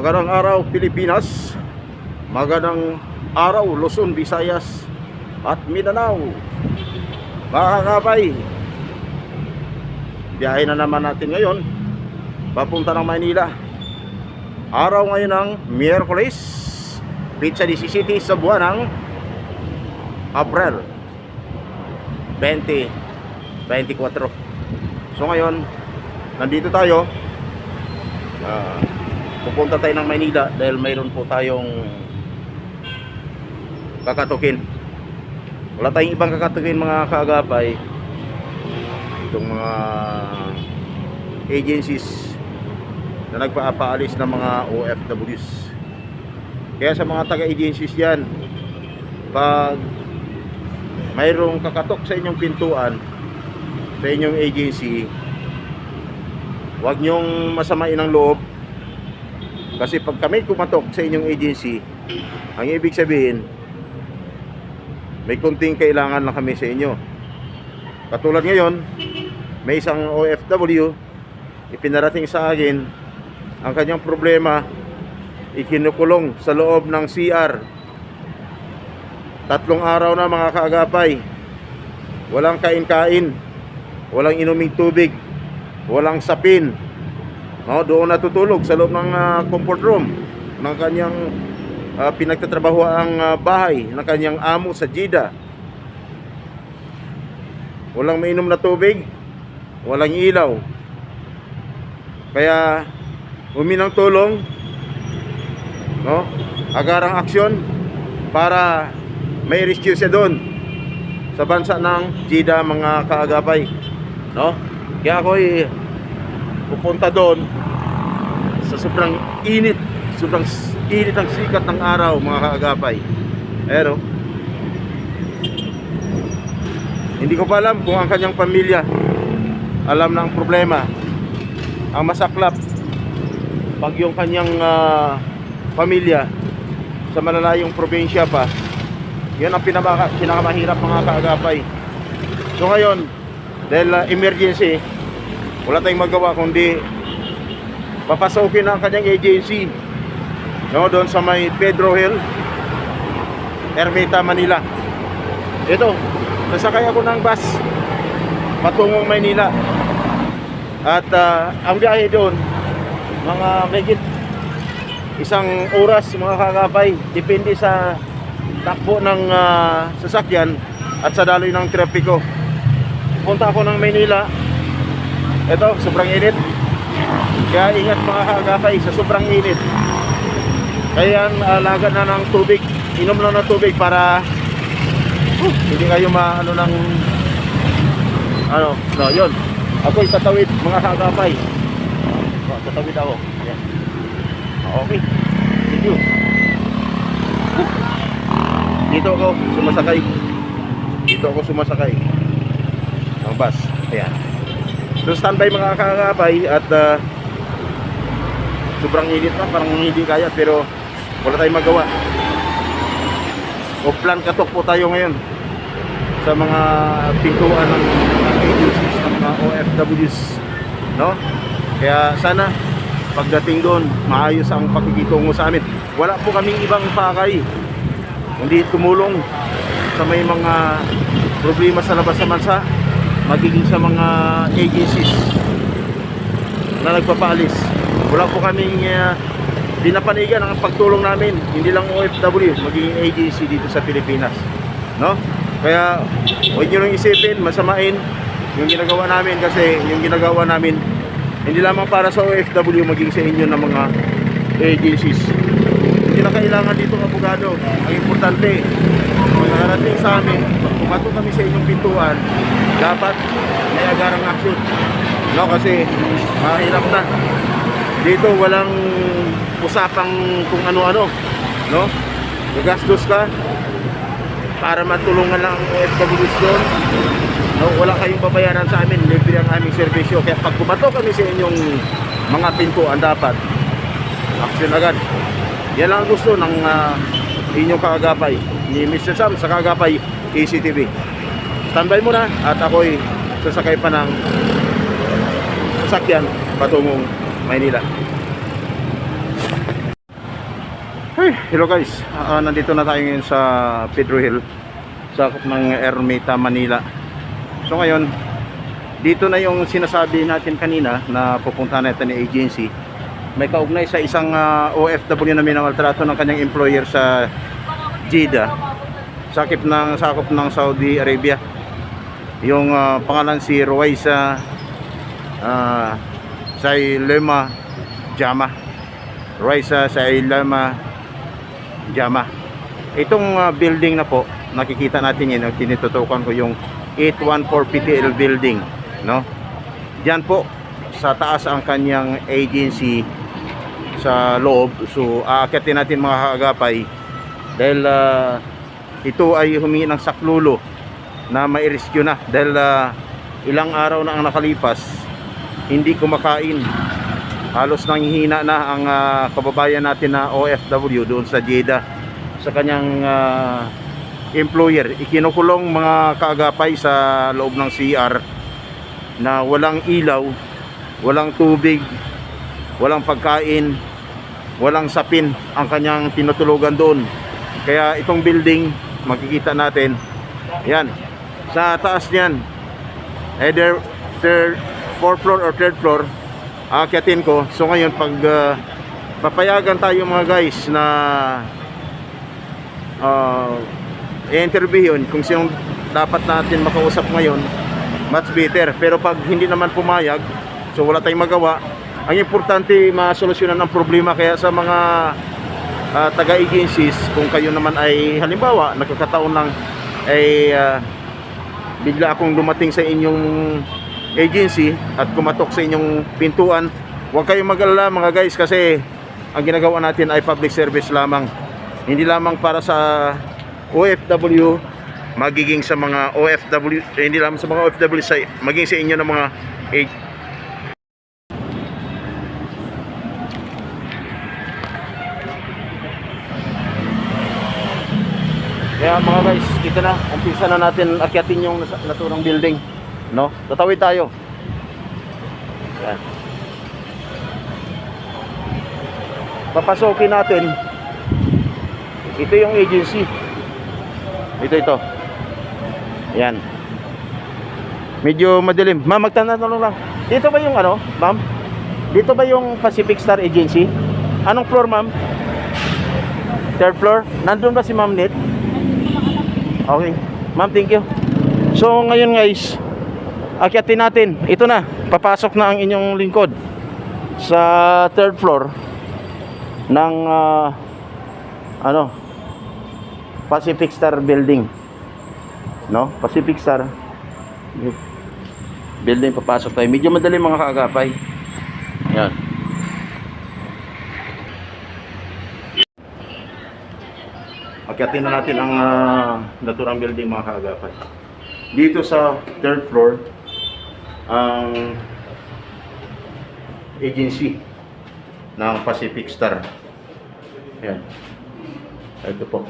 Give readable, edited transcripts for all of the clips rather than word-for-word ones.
Magandang araw Pilipinas, magandang araw Luzon, Visayas at Mindanao. Mga kakabay, biyahe na naman natin ngayon papunta ng Maynila. Araw ngayon ng Miyerkules, Petsa 17 sa buwan ng Abril 2024. So ngayon, nandito tayo. Pupunta tayo ng Maynila dahil mayroon po tayong kakatukin. Wala tayong ibang kakatukin mga kaagapay. Itong mga agencies na nagpapaalis ng mga OFWs. Kaya sa mga taga-agencies yan, pag mayroong kakatok sa inyong pintuan, sa inyong agency, huwag nyong masamain ang loob. Kasi pag kami kumatok sa inyong agency, ang ibig sabihin, may kunting kailangan na kami sa inyo. Katulad ngayon, may isang OFW, ipinarating sa akin, ang kanyang problema, ikinukulong sa loob ng CR. 3 araw na mga kaagapay, walang kain-kain, walang inuming tubig, walang sapin. Doon natutulog sa loob ng comfort room ng kanyang pinagtatrabaho ang bahay ng kanyang amo sa Jeddah. Walang mainom na tubig, walang ilaw. Kaya huminang tulong, agarang aksyon para may rescue siya doon sa bansa ng Jeddah mga kaagapay. Kaya ako pupunta doon sa sobrang init ang sikat ng araw mga kaagapay. Pero hindi ko pa alam kung ang kanyang pamilya alam na ang problema. Ang masaklap, pag yung kanyang pamilya sa malalayong probinsya pa, yan ang pinakamahirap mga kaagapay. So ngayon, dahil emergency, wala tayong magawa kundi papasokin ang kanyang agency doon sa may Pedro Hill, Ermita, Manila. Ito, sasakay ako ng bus patungong Maynila. At ang biyahe doon, mga megit 1 oras mga kakapay. Depende sa takbo ng sasakyan at sa daloy ng trapiko. Punta ako ng Maynila. Ito, sobrang init. Kaya ingat mga kaagapay sa sobrang init. Kaya alaga na ng tubig. Inom lang ng tubig para hindi kayo yun. Ako'y tatawid mga kaagapay. Tatawid ako. Ayan. Okay. Thank you. Dito ako sumasakay ng bus. Ayan. So standby mga kakapay at sobrang init na, parang hindi kaya pero wala tayong magawa. O plan katok po tayo ngayon sa mga pintuan ng agencies, ng mga OFWs, Kaya sana pagdating doon maayos ang pakikitungo sa amin. Wala po kaming ibang pakay hindi tumulong sa may mga problema sa labas ng bansa, magiging sa mga agencies na nagpapaalis. Wala po kaming pinapanigan ang pagtulong namin, hindi lang OFW, magiging agency dito sa Pilipinas, Kaya huwag nyo nang isipin, masamain yung ginagawa namin, kasi yung ginagawa namin hindi lamang para sa OFW, maging sa inyo ng mga agencies. Hindi na kailangan dito ng abogado. Ang importante, kung nakarating sa amin, pag pumato kami sa inyong pintuan, dapat may agarang aksyon. Kasi mahirap na. Dito walang usapang kung ano-ano. Gagastos ka para matulungan lang ang OFWs doon. Wala kayong babayaran sa amin, libre ang aming serbisyo. Kaya pag pumato kami sa inyong mga pintuan, dapat aksyon agad. Yan lang gusto ng inyong kaagapay, ni Mr. Sam sa kaagapay ACTV. Standby muna at ako'y sasakay pa ng sasakyan patungong Maynila. Okay, hello guys. Nandito na tayo ngayon sa Pedro Hill, sakop ng Ermita, Manila. So ngayon, dito na yung sinasabi natin kanina na pupuntahan natin ng agency. May kaugnay sa isang OFW na minamaltrato ng kanyang employer sa Jeddah, sakop ng Saudi Arabia. Yung pangalan si Ruwaisa Sailema Jama. Ruwaisa Sailema Jama. Itong building na po, nakikita natin yun, tinututukan ko yung 814 PTL building, no? Diyan po sa taas ang kanyang agency sa loob. So aakyatin natin mga kaagapay dahil ito ay humingi ng saklolo na mai-rescue na dahil ilang araw na ang nakalipas, hindi kumakain. Halos nanghihina na ang kababayan natin na OFW doon sa Jeddah sa kanyang employer. Ikinukulong mga kaagapay sa loob ng CR na walang ilaw, walang tubig, walang pagkain, walang sapin ang kanyang tinutulugan doon. Kaya itong building, makikita natin, yan, sa taas niyan, either 4th floor or 3rd floor, aakyatin ko. So ngayon, pag papayagan tayo mga guys na i-interviewin kung sinong dapat natin makausap ngayon, much better. Pero pag hindi naman pumayag, so wala tayong magawa. Ang importante, masolusyonan ang problema. Kaya sa mga taga-agencies, kung kayo naman ay halimbawa nagkakataon lang ay bigla akong dumating sa inyong agency at kumatok sa inyong pintuan, huwag kayong mag-alala mga guys, kasi ang ginagawa natin ay public service lamang, hindi lamang para sa OFW, magiging sa mga OFW, hindi lamang sa mga OFW, maging sa inyo ng mga kaya mga guys, dito na, umpisa na natin akyatin yung naturang building, no? Tatawid tayo. Yan. Papasokin natin. Ito yung agency. Ito. Yan. Medyo madilim. Ma'am, magtanong lang. Dito ba yung ano, ma'am? Dito ba yung Pacific Star Agency? Anong floor, ma'am? 3rd floor? Nandun ba si Ma'am Nit? Okay. Ma'am, thank you. So ngayon guys, akyatin natin. Ito na, papasok na ang inyong lingkod sa 3rd floor ng Pacific Star Building, no? Pacific Star Building, papasok tayo. Medyo madali mga kaagapay. Yan. Akyatin na natin ang naturang building mga kaagapay. Dito sa 3rd floor ang agency ng Pacific Star. Yan. Ito po.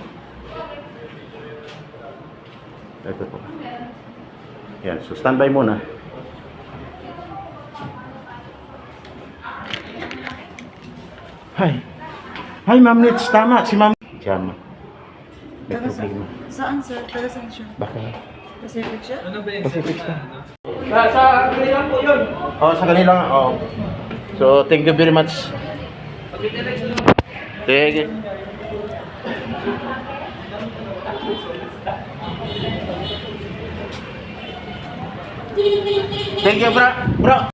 Yan. So standby muna. Hi Ma'am Nits, tama si Ma'am Jama. May problema. Saan sir? Taga saan siya? Baka Pacific siya? Ano ba yung Pacific Star. Sa kanila po yun. Sa kanila. So thank you very much. Sige. Thank you, bro.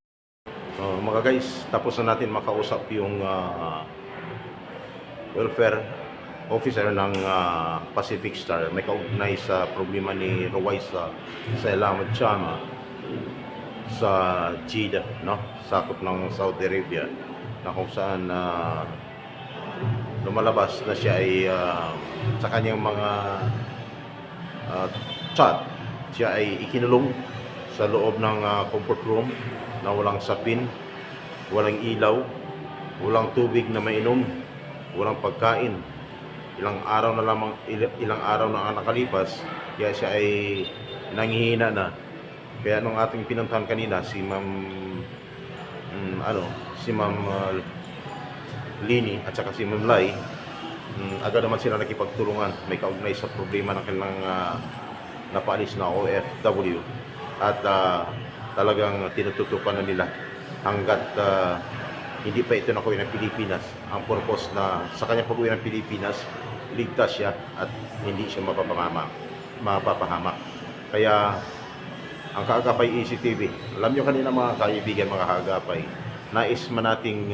Mga guys, tapos na natin makausap yung welfare officer ng Pacific Star. May kaugnay sa problema ni Ruwaisa Sailema Jama sa Jeddah, no? Sakop ng Saudi Arabia, na kung saan lumalabas na siya ay sa kanyang mga chat, siya ay ikinulong sa loob ng comfort room na walang sapin, walang ilaw, walang tubig na mainom, walang pagkain. Ilang araw na ang nakalipas, kaya siya ay nanghihina na. Kaya nung ating pinuntahan kanina si Ma'am Lini at saka si Ma'am Lai, agad naman sila nakipagtulungan, may kaugnay sa problema ng kanilang napaalis na OFW at talagang tinututukan na nila hanggat hindi pa ito nakuwi ng Pilipinas. Ang purpose na sa kanyang pag-uwi ng Pilipinas, ligtas siya at hindi siya mapapahamak. Kaya ang Kaagapay ECTV, alam nyo kanina mga kaibigan, mga Kaagapay, nais man nating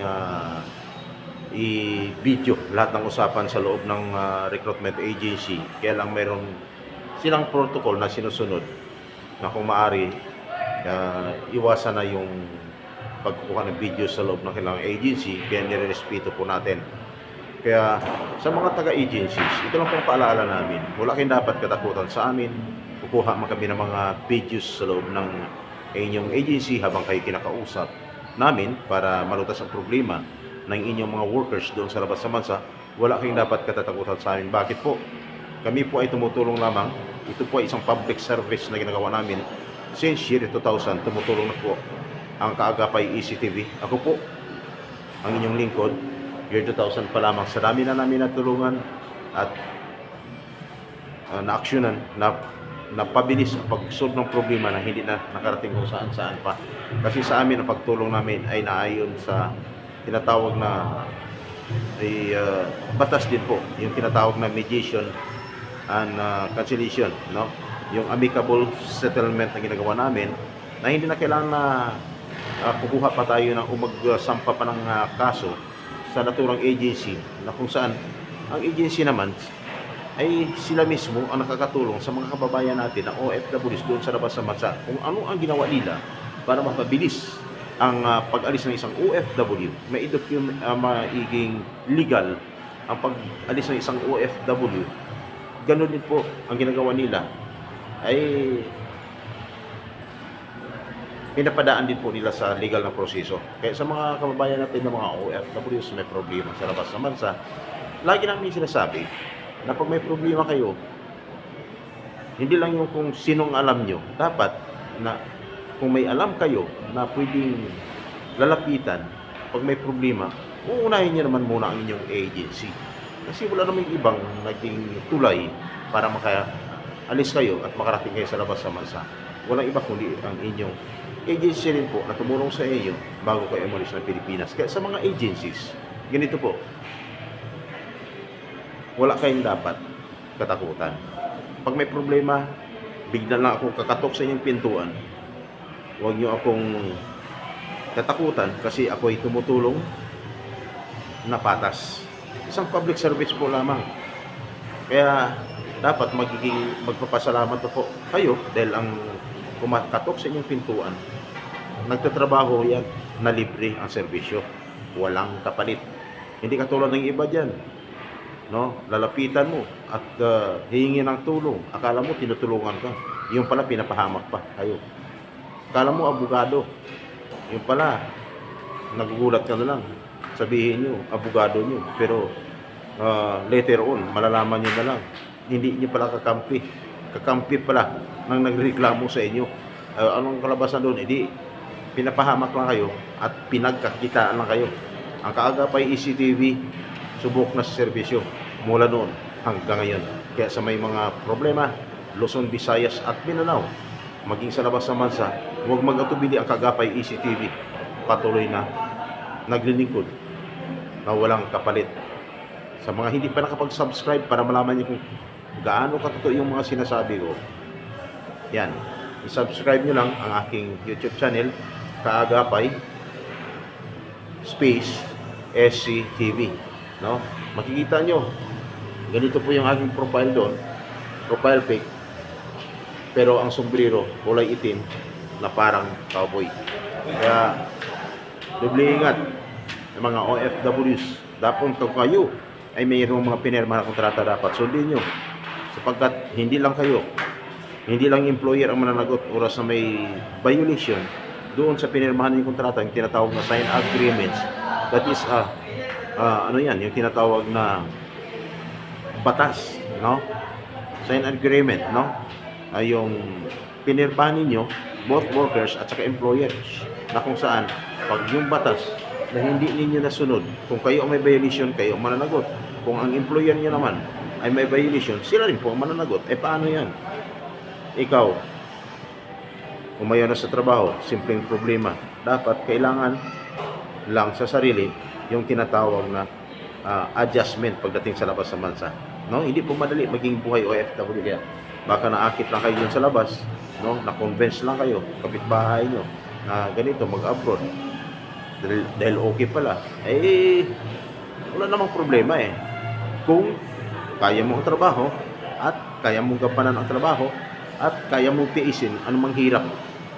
i-video lahat ng usapan sa loob ng recruitment agency. Kaya lang mayroon silang protocol na sinusunod na kung maaari iwasan na yung pagkukuha ng video sa loob ng kailangang agency, kaya nirerespeto po natin. Kaya sa mga taga-agencies, ito lang pong paalaala namin, wala kayong dapat katakutan sa amin. Kukuha man kami ng mga videos sa loob ng inyong agency habang kayo kinakausap namin para malutas ang problema ng inyong mga workers doon sa labas sa bansa. Wala kayong dapat katatakutan sa amin. Bakit po? Kami po ay tumutulong lamang. Ito po ay isang public service na ginagawa namin since year 2000. Tumutulong na po ang Kaagapay ECTV. Ako po, ang inyong lingkod, year 2000 pa lamang. Sa dami na namin natulungan at na-actionan, napabilis ang pag-solve ng problema na hindi na nakarating kung saan-saan pa. Kasi sa amin, ang pagtulong namin ay naayon sa tinatawag na batas din po, yung tinatawag na mediation and conciliation, no? Yung amicable settlement na ginagawa namin na hindi na kailangan na kukuha pa tayo ng magsampa pa ng kaso sa naturang agency na kung saan ang agency naman ay sila mismo ang nakakatulong sa mga kababayan natin na OFWs doon sa labas sa bansa kung ano ang ginawa nila para mapabilis ang pag-alis ng isang OFW. Maiging legal ang pag-alis ng isang OFW. Ganun din po ang ginagawa nila ay pinapadaan din po nila sa legal na proseso. Kaya sa mga kababayan natin na mga OFWs may problema sa labas ng bansa, lagi namin sinasabi na pag may problema kayo, hindi lang yung kung sinong alam nyo, dapat na kung may alam kayo na pwedeng lalapitan pag may problema, uunahin nyo naman muna ang inyong agency. Kasi wala naman ibang naging tulay para makaalis kayo at makarating kayo sa labas sa bansa. Walang iba kundi ang inyong agency rin po na tumulong sa inyo bago kayo umalis ng Pilipinas. Kaya sa mga agencies, ganito po, wala kayong dapat katakutan. Pag may problema, bigla lang ako kakatok sa inyong pintuan. Huwag nyo akong katakutan kasi ako ay tumutulong na patas. Isang public service po lamang. Kaya dapat magpapasalamat po kayo dahil ang kumakatok sa inyong pintuan, nagtatrabaho yan na libre ang serbisyo. Walang kapalit. Hindi katulad ng iba dyan. No, lalapitan mo at hihingi ng tulong. Akala mo tinutulungan ka. Yung pala pinapahamak pa kayo. Akala mo abogado. Yung pala nagugulat ka na lang. Sabihin nyo, abogado nyo. Pero later on, malalaman nyo na lang. Hindi nyo pala kakampi. Kakampi pala nang nagreklamo sa inyo. Anong kalabasan doon? Hindi, pinapahamak lang kayo at pinagkakitaan lang kayo. Ang Kaagapay ECTV, subok na sa serbisyo mula noon hanggang ngayon. Kaya sa may mga problema, Luzon, Visayas at Mindanao, maging sa labas ng bansa, huwag mag-atubili ang Kaagapay ECTV. Patuloy na naglilingkod na walang kapalit. Sa mga hindi pa nakapag-subscribe para malaman niyo kung gaano katotoo yung mga sinasabi ko, yan, i-subscribe nyo lang ang aking YouTube channel, Kaagapay Space SCTV. No? Makikita nyo, ganito po yung aking profile doon, profile pic, pero ang sombrero kulay itim na parang cowboy. Kaya doble ingat ng mga OFWs. Dapat kung kayo ay mayroong mga pinirma na kontrata, dapat sundin nyo, sapagkat hindi lang kayo, hindi lang employer ang mananagot oras na may violation doon sa pinirmahan ng kontrata, yung tinatawag na sign agreements. That is ano yan, yung tinatawag na batas, no? Sign agreement, no? Yung pinirmahan ninyo, both workers at saka employers, na kung saan, pag yung batas na hindi ninyo nasunod, kung kayo ang may violation, kayo ang mananagot. kung ang employer niyo naman ay may violation, sila rin po ang mananagot. Paano yan? Ikaw, umayaw na sa trabaho, simpleng problema. Dapat, kailangan lang sa sarili yung tinatawag na adjustment pagdating sa labas ng bansa. No? Hindi po madali maging buhay OFW kaya. Baka naakit lang kayo dun sa labas, no? Na-convince lang kayo, kapitbahay nyo, na ganito, mag-abroad. Dahil okay pala. Wala namang problema Kung kaya mo ang trabaho, at kaya mong gampanan ang trabaho, at kaya mong tiisin anumang hirap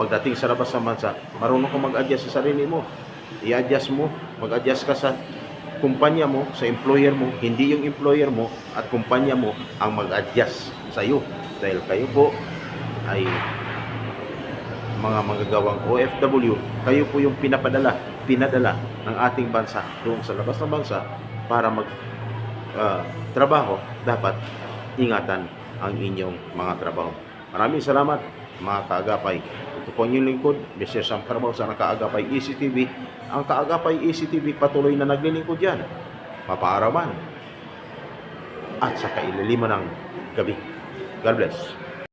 pagdating sa labas ng bansa, marunong ka mag-adjust sa sarili mo. I-adjust mo, mag-adjust ka sa kumpanya mo, sa employer mo, hindi yung employer mo at kumpanya mo ang mag-adjust sa iyo. Dahil kayo po ay mga manggagawang OFW, kayo po yung pinadala ng ating bansa doon sa labas ng bansa para trabaho. Dapat ingatan ang inyong mga trabaho. Maraming salamat mga kaagapay. Ito po ang inyong lingkod, Mr. Sam Carabao sa Kaagapay ECTV. Ang Kaagapay ECTV patuloy na naglilingkod yan, mapaarawan at sa kailaliman ng gabi. God bless.